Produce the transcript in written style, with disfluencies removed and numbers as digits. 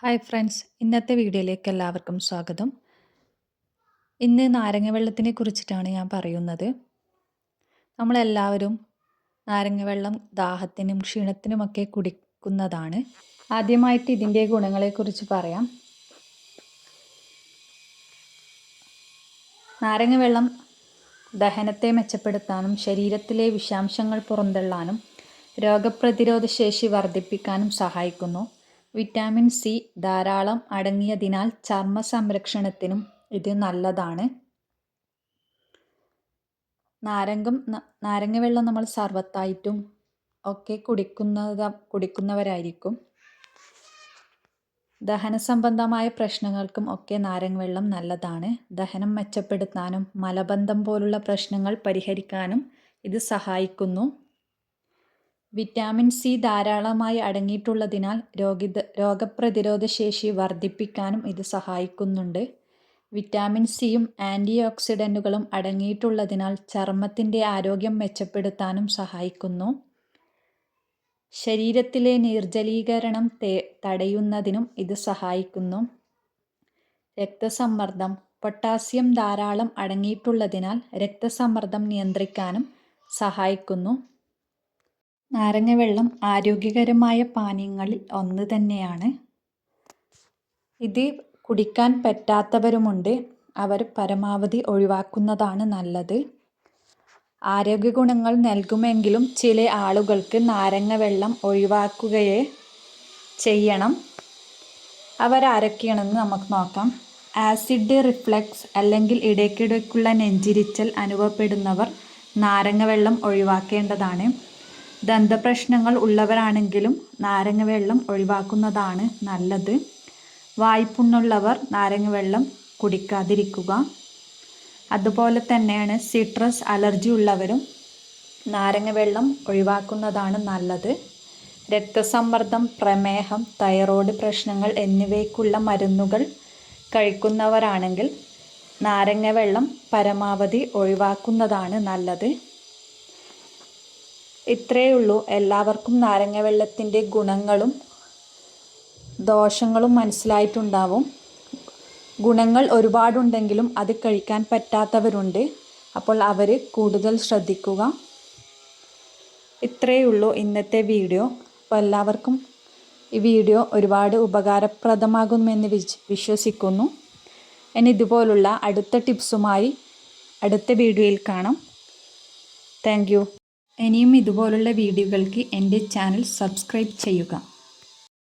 Hi friends, ഇന്നത്തെ വീഡിയോയിലേക്ക് എല്ലാവർക്കും സ്വാഗതം. ഇന്ന് നാരങ്ങ വെള്ളത്തിനെ കുറിച്ചിട്ടാണ് ഞാൻ പറയുന്നത്. നമ്മളെല്ലാവരും നാരങ്ങ വെള്ളം ദാഹത്തിനും ക്ഷീണത്തിനുമൊക്കെ കുടിക്കുന്നതാണ്. ആദ്യമായിട്ട് ഇതിൻ്റെ ഗുണങ്ങളെക്കുറിച്ച് പറയാം. നാരങ്ങ വെള്ളം ദഹനത്തെ മെച്ചപ്പെടുത്താനും ശരീരത്തിലെ വിഷാംശങ്ങൾ പുറന്തള്ളാനും രോഗപ്രതിരോധ ശേഷി വർദ്ധിപ്പിക്കാനും സഹായിക്കുന്നു. വിറ്റാമിൻ സി ധാരാളം അടങ്ങിയതിനാൽ ചർമ്മ സംരക്ഷണത്തിനും ഇത് നല്ലതാണ്. നാരങ്ങ വെള്ളം നമ്മൾ സർവത്തായിട്ടും ഒക്കെ കുടിക്കുന്നവരായിരിക്കും. ദഹന സംബന്ധമായ പ്രശ്നങ്ങൾക്കും ഒക്കെ നാരങ്ങ വെള്ളം നല്ലതാണ്. ദഹനം മെച്ചപ്പെടുത്താനും മലബന്ധം പോലുള്ള പ്രശ്നങ്ങൾ പരിഹരിക്കാനും ഇത് സഹായിക്കുന്നു. വിറ്റാമിൻ സി ധാരാളമായി അടങ്ങിയിട്ടുള്ളതിനാൽ രോഗപ്രതിരോധ ശേഷി വർദ്ധിപ്പിക്കാനും ഇത് സഹായിക്കുന്നുണ്ട്. വിറ്റാമിൻ സിയും ആൻറ്റി ഓക്സിഡൻറ്റുകളും അടങ്ങിയിട്ടുള്ളതിനാൽ ചർമ്മത്തിൻ്റെ ആരോഗ്യം മെച്ചപ്പെടുത്താനും സഹായിക്കുന്നു. ശരീരത്തിലെ നിർജ്ജലീകരണം തടയുന്നതിനും ഇത് സഹായിക്കുന്നു. രക്തസമ്മർദ്ദം പൊട്ടാസ്യം ധാരാളം അടങ്ങിയിട്ടുള്ളതിനാൽ രക്തസമ്മർദ്ദം നിയന്ത്രിക്കാനും സഹായിക്കുന്നു. നാരങ്ങ വെള്ളം ആരോഗ്യകരമായ പാനീയങ്ങളിൽ ഒന്ന് തന്നെയാണ്. ഇത് കുടിക്കാൻ പറ്റാത്തവരുമുണ്ട്. അവർ പരമാവധി ഒഴിവാക്കുന്നതാണ് നല്ലത്. ആരോഗ്യ ഗുണങ്ങൾ നൽകുമെങ്കിലും ചില ആളുകൾക്ക് നാരങ്ങ വെള്ളം ഒഴിവാക്കുകയേ ചെയ്യണം. അവരാരൊക്കെയാണെന്ന് നമുക്ക് നോക്കാം. ആസിഡ് റിഫ്ലക്സ് അല്ലെങ്കിൽ ഇടയ്ക്കിടയ്ക്കുള്ള നെഞ്ചിരിച്ചൽ അനുഭവപ്പെടുന്നവർ നാരങ്ങ വെള്ളം ഒഴിവാക്കേണ്ടതാണ്. ദന്തപ്രശ്നങ്ങൾ ഉള്ളവരാണെങ്കിലും നാരങ്ങ വെള്ളം ഒഴിവാക്കുന്നതാണ് നല്ലത്. വായ്പുണ്ണുള്ളവർ നാരങ്ങ വെള്ളം കുടിക്കാതിരിക്കുക. അതുപോലെ തന്നെയാണ് സിട്രസ് അലർജി ഉള്ളവരും നാരങ്ങ വെള്ളം ഒഴിവാക്കുന്നതാണ് നല്ലത്. രക്തസമ്മർദ്ദം, പ്രമേഹം, തൈറോയ്ഡ് പ്രശ്നങ്ങൾ എന്നിവയ്ക്കുള്ള മരുന്നുകൾ കഴിക്കുന്നവരാണെങ്കിൽ നാരങ്ങ വെള്ളം പരമാവധി ഒഴിവാക്കുന്നതാണ് നല്ലത്. ഇത്രയേ ഉള്ളൂ. എല്ലാവർക്കും നാരങ്ങ വെള്ളത്തിൻ്റെ ഗുണങ്ങളും ദോഷങ്ങളും മനസ്സിലായിട്ടുണ്ടാവും. ഗുണങ്ങൾ ഒരുപാടുണ്ടെങ്കിലും അത് കഴിക്കാൻ പറ്റാത്തവരുണ്ട്. അപ്പോൾ അവർ കൂടുതൽ ശ്രദ്ധിക്കുക. ഇത്രയേ ഉള്ളൂ ഇന്നത്തെ വീഡിയോ. അപ്പോൾ എല്ലാവർക്കും ഈ വീഡിയോ ഒരുപാട് ഉപകാരപ്രദമാകുമെന്ന് വിശ്വസിക്കുന്നു. ഇനി ഇതുപോലുള്ള അടുത്ത ടിപ്സുമായി അടുത്ത വീഡിയോയിൽ കാണാം. Thank you. ഇനിയും ഇതുപോലുള്ള വീഡിയോകൾക്ക് എൻ്റെ ചാനൽ സബ്സ്ക്രൈബ് ചെയ്യുക.